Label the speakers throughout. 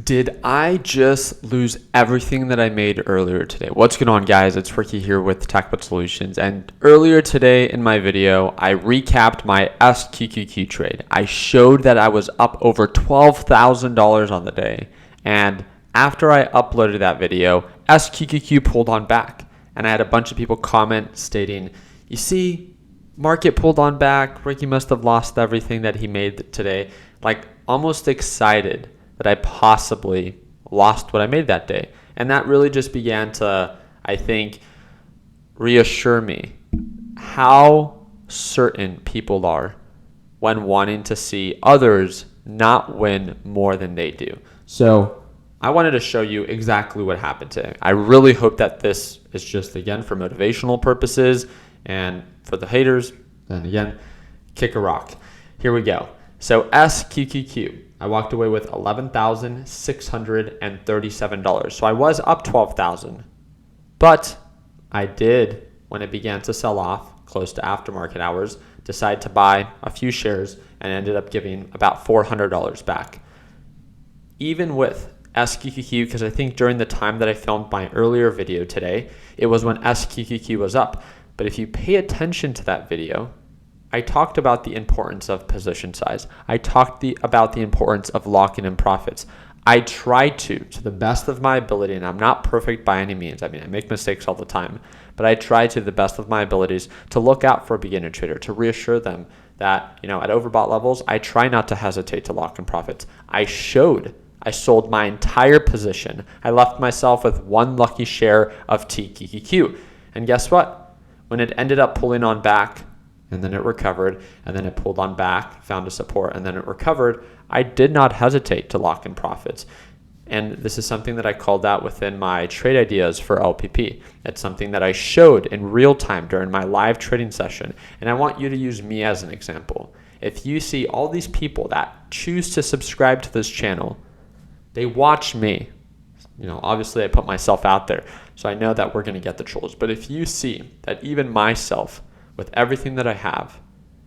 Speaker 1: Did I just lose everything that I made earlier today? What's going on, guys? It's Ricky here with TechBut Solutions. And earlier today in my video, I recapped my SQQQ trade. I showed that I was up over $12,000 on the day. And after I uploaded that video, SQQQ pulled on back. And I had a bunch of people comment stating, you see, market pulled on back. Ricky must have lost everything that he made today. Like, almost excited that I possibly lost what I made that day. And that really just began to, I think, reassure me how certain people are when wanting to see others not win more than they do. So I wanted to show you exactly what happened today. I really hope that this is just, again, for motivational purposes, and for the haters, then again, kick a rock. Here we go. So SQQQ, I walked away with $11,637. So I was up $12,000, but I did, when it began to sell off close to aftermarket hours, decide to buy a few shares and ended up giving about $400 back. Even with SQQQ, because I think during the time that I filmed my earlier video today, it was when SQQQ was up. But if you pay attention to that video, I talked about the importance of position size. I talked about the importance of locking in profits. I try to the best of my ability, and I'm not perfect by any means. I mean, I make mistakes all the time, but I try to the best of my abilities to look out for a beginner trader, to reassure them that, at overbought levels, I try not to hesitate to lock in profits. I sold my entire position. I left myself with one lucky share of TQQQ. And guess what? When it ended up pulling on back, and then it recovered, and then it pulled on back, found a support, and then it recovered, I did not hesitate to lock in profits. And this is something that I called out within my trade ideas for LPP. It's something that I showed in real time during my live trading session. And I want you to use me as an example. If you see all these people that choose to subscribe to this channel, they watch me. Obviously I put myself out there, so I know that we're going to get the trolls. But if you see that even myself, with everything that I have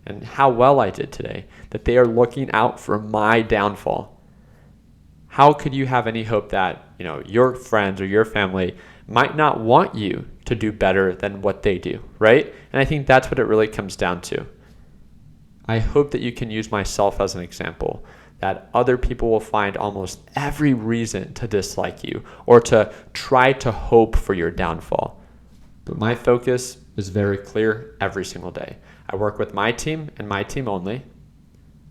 Speaker 1: and how well I did today, that they are looking out for my downfall, how could you have any hope that, your friends or your family might not want you to do better than what they do, right? And I think that's what it really comes down to. I hope that you can use myself as an example, that other people will find almost every reason to dislike you or to try to hope for your downfall. But my focus is very clear every single day. I work with my team and my team only.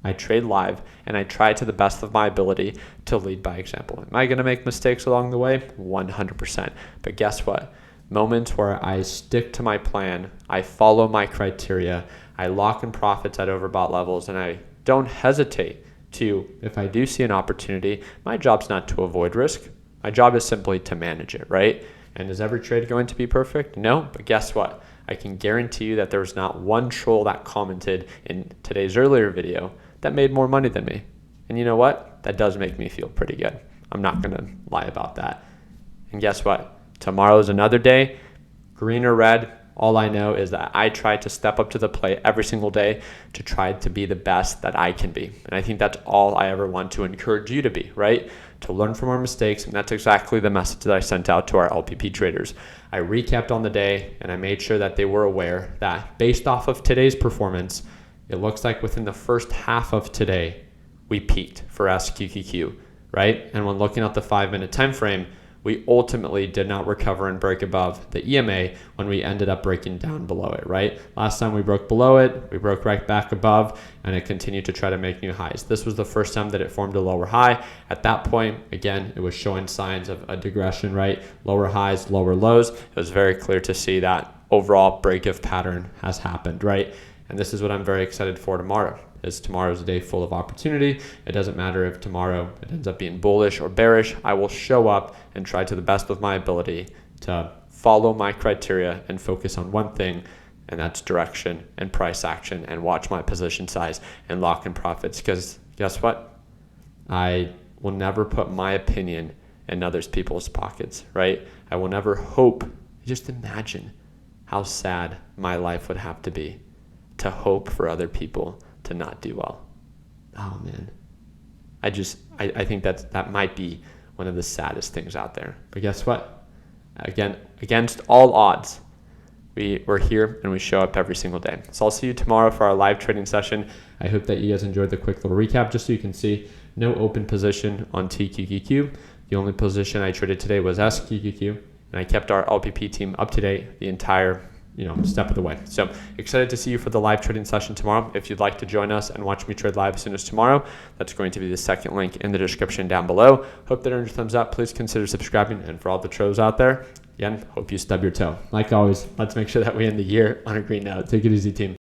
Speaker 1: I trade live, and I try to the best of my ability to lead by example. Am I going to make mistakes along the way? 100%. But guess what? Moments where I stick to my plan, I follow my criteria, I lock in profits at overbought levels, and I don't hesitate to, if I do see an opportunity, my job's not to avoid risk. My job is simply to manage it, right? And is every trade going to be perfect? No, but guess what? I can guarantee you that there was not one troll that commented in today's earlier video that made more money than me. And you know what? That does make me feel pretty good. I'm not going to lie about that. And guess what? Tomorrow is another day, green or red. All I know is that I try to step up to the plate every single day to try to be the best that I can be. And I think that's all I ever want to encourage you to be, right? To learn from our mistakes. And that's exactly the message that I sent out to our LPP traders. I recapped on the day, and I made sure that they were aware that based off of today's performance, it looks like within the first half of today, we peaked for SQQQ, right? And when looking at the 5-minute time frame, we ultimately did not recover and break above the EMA when we ended up breaking down below it, right? Last time we broke below it, we broke right back above, and it continued to try to make new highs. This was the first time that it formed a lower high. At that point, again, it was showing signs of a digression, right? Lower highs, lower lows. It was very clear to see that overall break-if pattern has happened, right? And this is what I'm very excited for tomorrow. Tomorrow's a day full of opportunity. It doesn't matter if tomorrow it ends up being bullish or bearish. I will show up and try to the best of my ability to follow my criteria and focus on one thing, and that's direction and price action, and watch my position size and lock in profits. Because guess what? I will never put my opinion in other people's pockets, right? I will never hope. Just imagine how sad my life would have to be to hope for other people to not do well. Oh man. I think that might be one of the saddest things out there. But guess what? Again, against all odds, we're here and we show up every single day. So I'll see you tomorrow for our live trading session. I hope that you guys enjoyed the quick little recap, just so you can see no open position on TQQQ. The only position I traded today was SQQQ, and I kept our LPP team up to date the entire step of the way. So excited to see you for the live trading session tomorrow. If you'd like to join us and watch me trade live as soon as tomorrow, that's going to be the second link in the description down below. Hope that earned your thumbs up. Please consider subscribing. And for all the trolls out there, again, hope you stub your toe. Like always, let's make sure that we end the year on a green note. Take it easy, team.